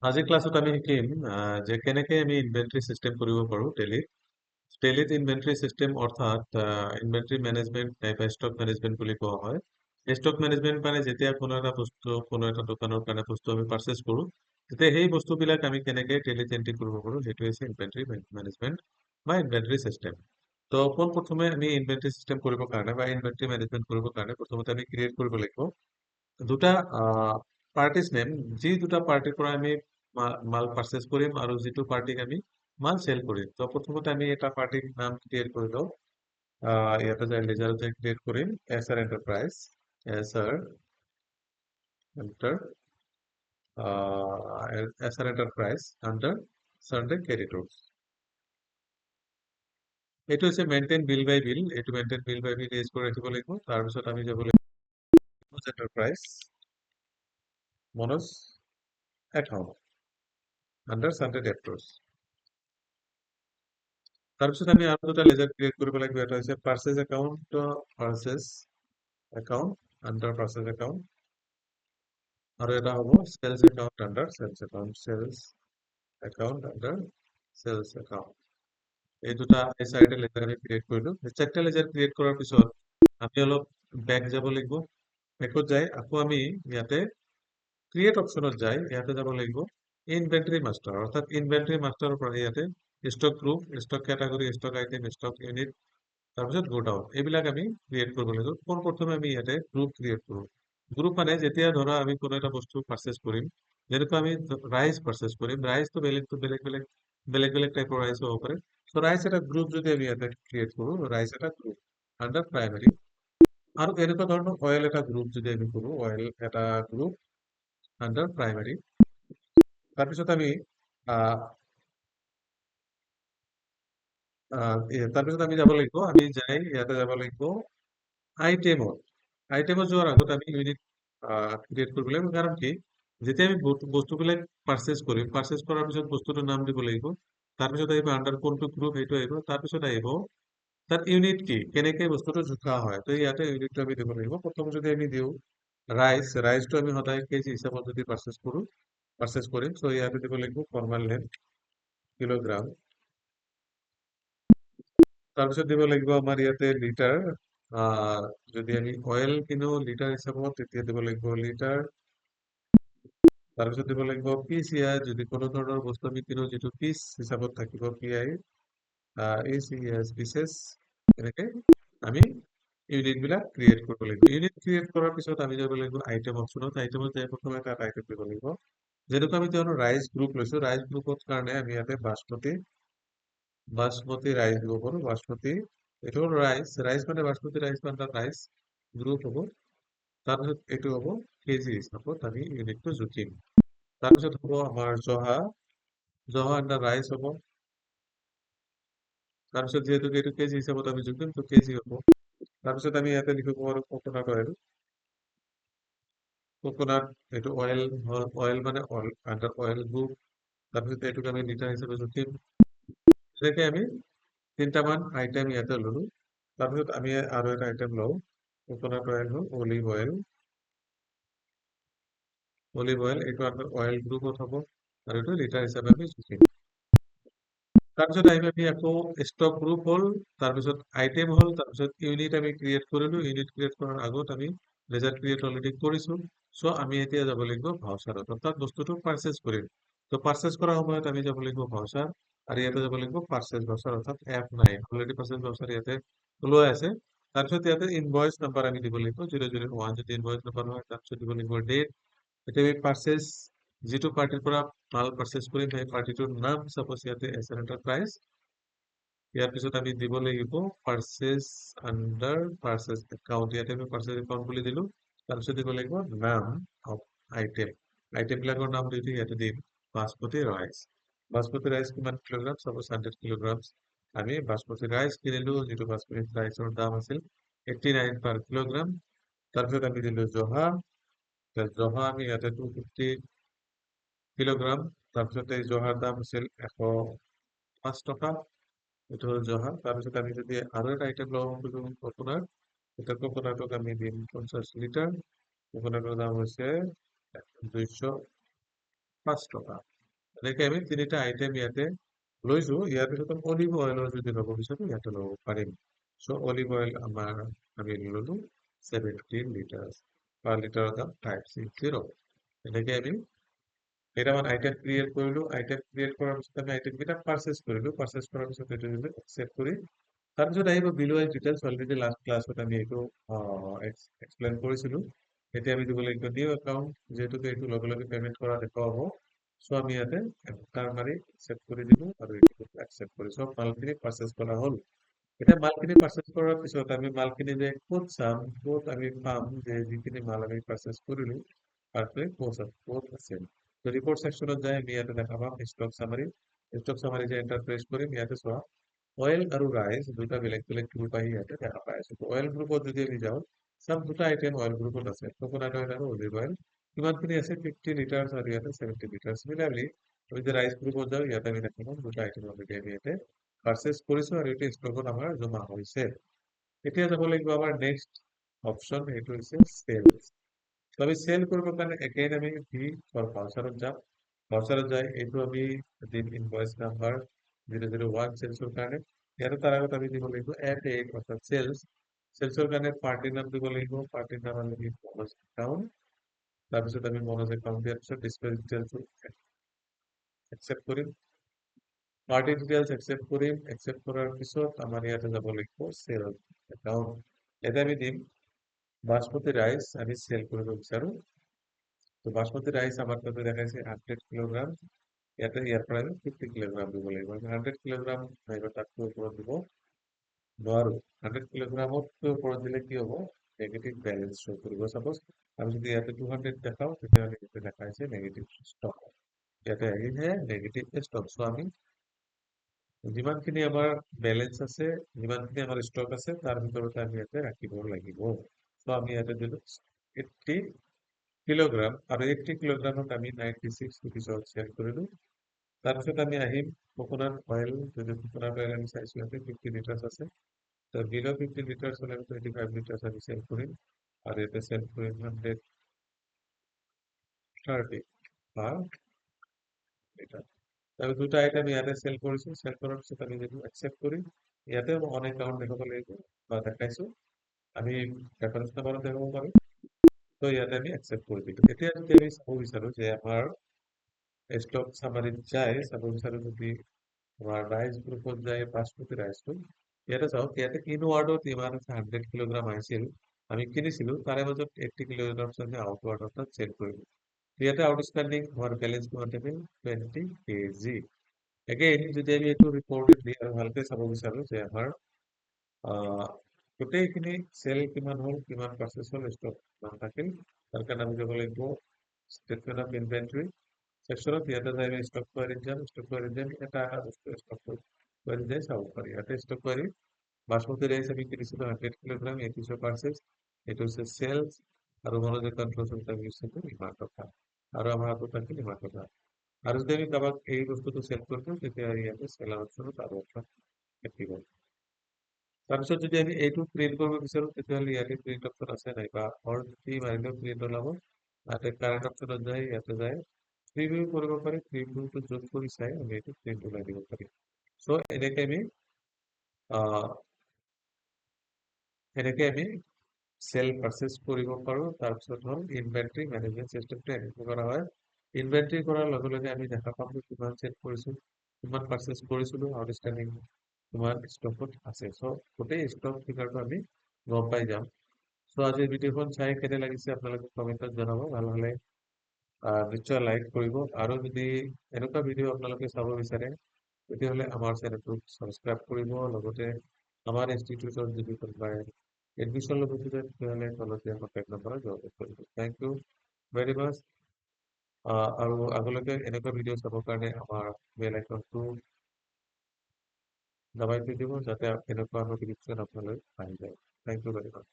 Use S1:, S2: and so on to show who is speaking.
S1: আজিৰ ক্লাছত আমি শিকিম যে কেনেকে আমি ইনভেন্টৰী চিষ্টেম কৰিব পাৰো টেলিত ইনভেন্টৰী চিষ্টেম অৰ্থাৎ ইনভেন্টৰী মেনেজমেন্ট নাইবা ষ্টক মেনেজমেন্ট বুলি কোৱা হয়। ষ্টক মেনেজমেন্ট মানে যেতিয়া কোনো এটা বস্তু কোনো এটা দোকানৰ কাৰণে বস্তু আমি পাৰচেজ কৰো, তেতিয়া সেই বস্তুবিলাক আমি কেনেকে টেলিত এন্ট্ৰি কৰিব পাৰো সেইটো হৈছে ইনভেন্টৰী মেনেজমেন্ট বা ইনভেন্টৰী চিষ্টেম। তো পোনপ্ৰথমে আমি ইনভেন্টৰী চিষ্টেম কৰিবৰ কাৰণে বা ইনভেন্টৰী মেনেজমেন্ট কৰিবৰ কাৰণে প্ৰথমতে আমি ক্ৰিয়েট কৰিব লাগিব দুটা পাৰ্টিজ নেম, যি দুটা পাৰ্টিৰ পৰা আমি মাল পাৰচেজ কৰিম আৰু যিটো পাৰ্টিক আমি মাল চেল কৰিম। তো প্ৰথমতে আমি এটা পাৰ্টিৰ নাম ক্ৰিয়েট কৰি লওঁ। ইয়াতে যাই লেজাৰতে ক্ৰিয়েট কৰিম SR enterprise, SR enter SR enterprise under sundry creditors. এইটো হৈছে মেইনটেইন বিল বাই বিল, এইটো মেইনটেইন বিল বাই বিল ৰেজ কৰি ৰাখিব লাগিব। তাৰপিছত আমি যাব লাগিব enterprise Manoj account under sundry debtors. তাৰপিছত আমি আৰু দুটা লেজাৰ ক্ৰিয়েট কৰিব লাগিব। এটা হৈছে purchase account, purchase account under purchase account, আৰু এটা হ'ব sales account under sales account, sales account under sales account. এই দুটা এই চাৰিটা লেজাৰ আমি ক্ৰিয়েট কৰিলো। চাৰিটা লেজাৰ ক্ৰিয়েট কৰাৰ পিছত আমি অলপ বেক যাব লাগিব। বেকত যাই আকৌ আমি ইয়াতে ক্ৰিয়েট অপশ্যনত যাই ইয়াতে যাব লাগিব ইনভেন্টৰী মাষ্টাৰ, অৰ্থাৎ ইনভেন্টৰী মাষ্টাৰৰ পৰা ইয়াতে stock group, stock category, stock item, stock unit, তাৰপিছত গোডাউন, এইবিলাক আমি ক্ৰিয়েট কৰিব লাগিব। পোনপ্ৰথমে আমি ইয়াতে গ্ৰুপ ক্ৰিয়েট কৰো। গ্ৰুপ মানে যেতিয়া ধৰা আমি কোনো এটা বস্তু পাৰচেজ কৰিম, যেনেকৈ আমি ৰাইচ পাৰচেজ কৰিম, ৰাইচটো বেলেগ বেলেগ বেলেগ বেলেগ টাইপৰ ৰাইচ হ'ব পাৰে। চ' ৰাইচ এটা গ্ৰুপ যদি আমি ইয়াতে ক্ৰিয়েট কৰো, ৰাইচ এটা গ্ৰুপ আণ্ডাৰ প্ৰাইমাৰী, আৰু এনেকুৱা ধৰণৰ অইল এটা গ্ৰুপ যদি আমি কৰো, অইল এটা গ্ৰুপ আণ্ডাৰ প্ৰাইমাৰী। তাৰপিছত আমি তাৰপিছত আমি যাব লাগিব, আমি যাই ইয়াতে যাব লাগিব আইটেমত যোৱাৰ আগত আমি ইউনিট ক্ৰিয়েট কৰিব লাগিব। কাৰণ কি, যেতিয়া আমি বস্তুবিলাক পাৰচেজ কৰিম, পাৰচেজ কৰাৰ পিছত বস্তুটোৰ নাম দিব লাগিব। তাৰপিছত আহিব আণ্ডাৰ কোনটো গ্ৰুপ, সেইটো আহিব। তাৰপিছত আহিব তাত ইউনিট কি, কেনেকে বস্তুটো জোখা হয়। তো ইয়াতে ইউনিটটো আমি দিব লাগিব। প্ৰথম যদি আমি দিওঁ ৰাইচটো আমি সদায় কেজি হিচাপত যদি পাৰচেজ কৰিম, চ' ইয়াতে দিব লাগিব ফৰ্মাল নেম কিলোগ্ৰাম। তাৰপিছত দিব লাগিব আমাৰ ইয়াতে লিটাৰ, যদি আমি অইল কিনো লিটাৰ হিচাপত তেতিয়া দিব লাগিব লিটাৰ। তাৰপিছত দিব লাগিব PCI, যদি কোনো ধৰণৰ বস্তু আমি কিনো যিটো পিচ হিচাপত থাকিব PI, ACS পিচেছ, এনেকে আমি ইউনিট বিলাক ক্ৰিয়েট কৰিব লাগিব। ইউনিট ক্ৰিয়েট কৰাৰ পিছত আমি যাব লাগিব আইটেম অপশ্যনত। আইটেমত যাই প্ৰথমে এটা আইটেম দিব লাগিব। যেনেকৈ আমি তেওঁৰ ৰাইচ গ্ৰুপ লৈছো, ৰাইচ গ্ৰুপৰ কাৰণে আমি ইয়াতে বাসমতি ৰাইচ দিব পাৰো। বাসমতি, এইটো হ'ল ৰাইচ মানে বাসমতি ৰাইচ মানে ৰাইচ গ্ৰুপ হ'ব। তাৰপিছত এইটো হ'ব কেজি হিচাপত আমি ইউনিটটো জুখিম। তাৰপিছত হ'ব আমাৰ জহা আণ্ডাৰ ৰাইচ হ'ব। তাৰপিছত যিহেতু এইটো কেজি হিচাপত আমি জুখিম, তো কেজি হ'ব। তাৰপিছত আমি ইয়াতে লিখিব পাৰো কোকোনাট অইল, এইটো অইল হ'ল, অইল মানে অইল আণ্ডাৰ অইল গ্ৰুপ। তাৰপিছত এইটোক আমি লিটাৰ হিচাপে জুখিম। তেনেকে আমি তিনিটামান আইটেম ইয়াতে ললো। তাৰপিছত আমি আৰু এটা আইটেম লওঁ, কোকোনাট অইল হ'ল অলিভ অইল, এইটো আমাৰ অইল গ্ৰুপত হ'ব, আৰু এইটো লিটাৰ হিচাপে আমি জুখিম। তাৰপিছত আহিব আমি আকৌ ষ্টক গ্ৰুপ হ'ল, তাৰপিছত আইটেম হ'ল, তাৰপিছত ইউনিট আমি ক্ৰিয়েট কৰিলো। ইউনিট ক্ৰিয়েট কৰাৰ আগত আমি লেজাৰ ক্ৰিয়েট অলৰেডি কৰিছো। চ' আমি এতিয়া যাব লাগিব ভাউচাৰত, অৰ্থাৎ বস্তুটো পাৰচেজ কৰিম। তো পাৰচেজ কৰাৰ সময়ত আমি যাব লাগিব ভাউচাৰ, আৰু ইয়াতে যাব লাগিব পাৰচেজ ভাউচাৰ, অৰ্থাৎ F9। অলৰেডি পাৰচেজ ভাউচাৰ ইয়াতে ওলাই আছে। তাৰপিছত ইয়াতে ইনভয়েচ নাম্বাৰ আমি দিব লাগিব 001, যদি ইনভয়েচ নাম্বাৰ হয়। তাৰপিছত দিব লাগিব ডেট। এতিয়া আমি পাৰচেজ যিটো পাৰ্টিৰ পৰা মাল পাৰচেজ কৰিম, সেই পাৰ্টিটোৰ নাম চাপোজ ইয়াতে এছআৰ এন্টাৰপ্ৰাইজ। ইয়াৰ পিছত আমি দিব লাগিব পাৰচেজ আণ্ডাৰ পাৰচেজ একাউণ্ট, ইয়াতে আমি পাৰচেজ একাউণ্ট বুলি দিলো। তাৰপিছত দিব লাগিব নাম অফ আইটেম বিলাকৰ নাম দি ইয়াতে দিম বাসমতি ৰাইচ কিমান কিলোগ্ৰাম, চাপোজ 100 কিলোগ্ৰাম আমি বাসমতি ৰাইচ কিনিলো, যিটো বাসমতি ৰাইচৰ দাম আছিল 89 পাৰ কিলোগ্ৰাম। তাৰপিছত আমি দিলো জহা আমি ইয়াতে 250 কিলোগ্ৰাম। তাৰপিছত এই জহাৰ দাম আছিল 105 টকা, এইটো হ'ল জহা। তাৰপিছত আমি যদি আৰু এটা আইটেম লওঁ কোকোনাট, এতিয়া কোকোনাটক আমি দিম 50 লিটাৰ। কোকোনাটৰ দাম হৈছে 205 টকা। এনেকে আমি তিনিটা আইটেম ইয়াতে লৈছো। ইয়াৰ পিছত অলিভ অইলৰ যদি ল'ব বিচাৰো ইয়াতে ল'ব পাৰিম। চ' অলিভ অইল আমি ললো 17 লিটাৰ, পাৰ লিটাৰৰ দাম 560। এনেকে আমি কেইটামান আইটেম ক্ৰিয়েট কৰিলো। আইটেম ক্ৰিয়েট কৰাৰ পিছত আমি আইটেম কেইটা পাৰচেজ কৰিলো। পাৰচেজ কৰাৰ পিছত এইটো যদি একচেপ্ট কৰি তাৰপিছত আহিব বিল ৱাইজ ডিটেইলছ। অলৰেডি লাষ্ট ক্লাছত আমি এইটো এক্সপ্লেইন কৰিছিলো। এতিয়া আমি দিব লাগিব নিউ একাউণ্ট, যিহেতুকে এইটো লগে লগে পেমেন্ট কৰা দেখুৱাব। চ' আমি ইয়াতে এণ্টাৰ মাৰি একচেপ্ট কৰি দিলো আৰু এইটো একচেপ্ট কৰি চব মালখিনি পাৰচেজ কৰা হ'ল। এতিয়া মালখিনি পাৰচেজ কৰাৰ পিছত আমি মালখিনি যে ক'ত চাম, ক'ত আমি পাম যে যিখিনি মাল আমি পাৰচেজ কৰিলো তাতে ক'ত আছে। ৰিপৰ্ট সেকশ্যনত যায় আমি ইয়াতে দেখা পাম ষ্টক চামাৰি। ষ্টক চামাৰি যে এণ্টাৰ প্ৰেছ কৰিম, ইয়াতে চোৱা অইল আৰু ৰাইচ দুটা বেলেগ বেলেগ গ্ৰুপ আহি ইয়াতে দেখা পাই আছো। অইল গ্ৰুপত যদি আমি যাওঁ, চাম দুটা আইটেম অইল গ্ৰুপত আছে, কোকোনাট অইল আৰু অলিভ অইল। কিমানখিনি আছে? 50 লিটাৰ আৰু ইয়াতে 70 লিটাৰ। সিমিলাৰলি আমি যে ৰাইচ গ্ৰুপত যাওঁ, ইয়াতে আমি দেখা পাম দুটা আইটেম অলৰেডি আমি ইয়াতে পাৰচেজ কৰিছো আৰু এইটো ষ্টকত আমাৰ জমা হৈছে। এতিয়া যাব লাগিব আমাৰ নেক্সট অপশ্যন, সেইটো হৈছে চেলছ। তো আমি চেল কৰিবৰ কাৰণে এগেইন আমি ভাউচাৰত যাম। ভাউচাৰত যাই এইটো আমি দিম ইনভয়েচ নাম্বাৰ 001 চেলছৰ কাৰণে। ইয়াতে তাৰ আগত আমি দিব লাগিব F8 অৰ্থাৎ চেলছ। চেলছৰ কাৰণে পাৰ্টিৰ নাম দিব লাগিব। পাৰ্টিৰ নাম আমি দিম মনোজ একাউণ্ট। তাৰপিছত আমি মনোজ একাউণ্ট দিয়াৰ পিছত ডিছপ্লে ডিটেইলছ একচেপ্ট কৰিম। পাৰ্টি ডিটেইলছ একচেপ্ট কৰিম। একচেপ্ট কৰাৰ পিছত আমাৰ ইয়াতে যাব লাগিব চেল একাউণ্ট। ইয়াতে আমি দিম বাসমতি ৰাইচ আমি চেল কৰিব বিচাৰো। তো বাসমতি ৰাইচ আমাৰ তাতে দেখাইছে 100 কিলোগ্ৰাম। ইয়াৰ পৰা আমি 50 কিলোগ্ৰাম দিব লাগিব। আমি 100 কিলোগ্ৰাম নাইবা তাতকৈ ওপৰত দিব নোৱাৰো। 100 কিলোগ্ৰামতকৈ ওপৰত দিলে কি হ'ব? নেগেটিভ বেলেঞ্চ শ্ব' কৰিব। চাপ'জ আমি যদি ইয়াতে 200 দেখাও, তেতিয়াহ'লে ইয়াতে দেখাইছে নেগেটিভ ষ্টক। ইয়াতে আহিছে নেগেটিভ ষ্টক। চ' আমি যিমানখিনি আমাৰ বেলেঞ্চ আছে, যিমানখিনি আমাৰ ষ্টক আছে, তাৰ ভিতৰতে আমি ইয়াতে ৰাখিব লাগিব। চ' আমি ইয়াতে দিলো 80 কিলোগ্ৰাম আৰু 80 কিলোগ্ৰামত আমি 96 ৰুপিছত চেল কৰিলো। তাৰপিছত আমি আহিম কোকোনাট অইল। যদি কোকোনাট অইল আমি চাইছো ইয়াতে 50 লিটাৰ আছে। তো বিলো 50 লিটাৰ হলে 25 লিটাৰ আমি চেল কৰিম আৰু ইয়াতে চেল কৰিম 130 পাৰ লিটাৰ। আমি দুটা আইটেম ইয়াতে চেল কৰিছো। চেল কৰাৰ পিছত আমি যদি একচেপ্ট কৰিম, ইয়াতে অন একাউণ্ট দেখাব লাগিব বা দেখাইছো। আমি ৰেফাৰেন্স নাম্বাৰত দেখাব পাৰো। তো ইয়াতে আমি একচেপ্ট কৰি দিলো। এতিয়া যদি আমি চাব বিচাৰো যে আমাৰ ষ্টক চামাৰিত যায়, চাব বিচাৰো যদি আমাৰ ৰাইচ গ্ৰুপত যায় বাসমতি ৰাইচটো, ইয়াতে চাওক ইয়াতে ইনৱাৰ্ডত ইমান আছে 100 কিলোগ্ৰাম আহিছিল, আমি কিনিছিলো। তাৰে মাজত 80 কিলোগ্ৰাম আমি আউটৱাৰ্ডত চেল কৰিলো। ইয়াতে আউটষ্টেণ্ডিং আমাৰ বেলেঞ্চ কিমান থাকিল? 20 kg। এগেইন যদি আমি এইটো ৰিপৰ্ট দি আৰু ভালকে চাব বিচাৰো যে আমাৰ আহ গোটেইখিনি চেল কিমান হ'ল, কিমান পাৰচেজ হ'ল, ষ্টক কিমান থাকিল, তাৰ কাৰণে আমি যাব লাগিব ষ্টেটমেণ্ট অফ ইনভেন্টৰী সেকশ্যনত। ইয়াতে যাই আমি ষ্টক কোৱাৰিত যাম। ষ্টক কোৱাৰিত যাই এটা বস্তু ষ্টক কোৱাৰিত যাই চাব পাৰি। ইয়াতে ষ্টক কোৱাৰি বাসমতি ৰাইচ আমি কিনিছিলো 100 কিলোগ্ৰাম, এইটো হৈছে পাৰচেজ, এইটো হৈছে চেলছ আৰু মনোজ একাউণ্ট আমি ইমান টকা আৰু আমাৰ হাতত থাকিল ইমান টকা। আৰু যদি আমি কাৰোবাক এই বস্তুটো চেল কৰিছো, তেতিয়া ইয়াতে চেলাৰ অপশ্যনত আৰু অপশ্যন থাকিব। তাৰপিছত যদি আমি এইটো প্ৰিন্ট কৰিব বিচাৰো, তেতিয়াহ'লে ইয়াতে প্ৰিন্ট অপশ্যন আছে নাই বা যদি মাৰিলেও প্ৰিন্ট ওলাব। ইয়াতে কাৰেণ্ট অপশ্যনত যায়, ইয়াতে যায় প্ৰিভিউ কৰিব পাৰি। প্ৰিভিউটো যোগ কৰি চাই আমি এইটো প্ৰিন্ট ওলাই দিব পাৰিম। চ' এনেকে আমি চেল পাৰচেজ কৰিব পাৰো। তাৰপিছত হ'ল ইনভেন্টৰী মেনেজমেণ্ট চিষ্টেমটো এনেকে কৰা হয়। ইনভেন্টৰী কৰাৰ লগে লগে আমি দেখা পাম যে কিমান চেল কৰিছো, কিমান পাৰচেজ কৰিছিলো, আউটষ্টেণ্ডিং কিমান ষ্টকত আছে। চ' গোটেই ষ্টক ফিগাৰটো আমি গম পাই যাম। চ' আজিৰ ভিডিঅ'খন চাই কেনে লাগিছে আপোনালোকে কমেণ্টত জনাব। ভাল হলে নিশ্চয় লাইক কৰিব। আৰু যদি এনেকুৱা ভিডিঅ' আপোনালোকে চাব বিচাৰে, তেতিয়াহ'লে আমাৰ চেনেলটোক ছাবস্ক্ৰাইব কৰিব। লগতে আমাৰ ইনষ্টিটিউটত যদি কোনোবাই এডমিশ্যন ল'ব খোজে, তেতিয়াহ'লে তলত দিয়া কণ্টেক্ট নম্বৰত যোগাযোগ কৰিব। থেংক ইউ ভেৰি মাছ। আৰু আগলৈকে এনেকুৱা ভিডিঅ' চাবৰ কাৰণে আমাৰ বেল আইকনটো দবাই থৈ দিব, যাতে এনেকুৱা নটিফিকেশ্যন আপোনালৈ আহি যায়। Thank you very much.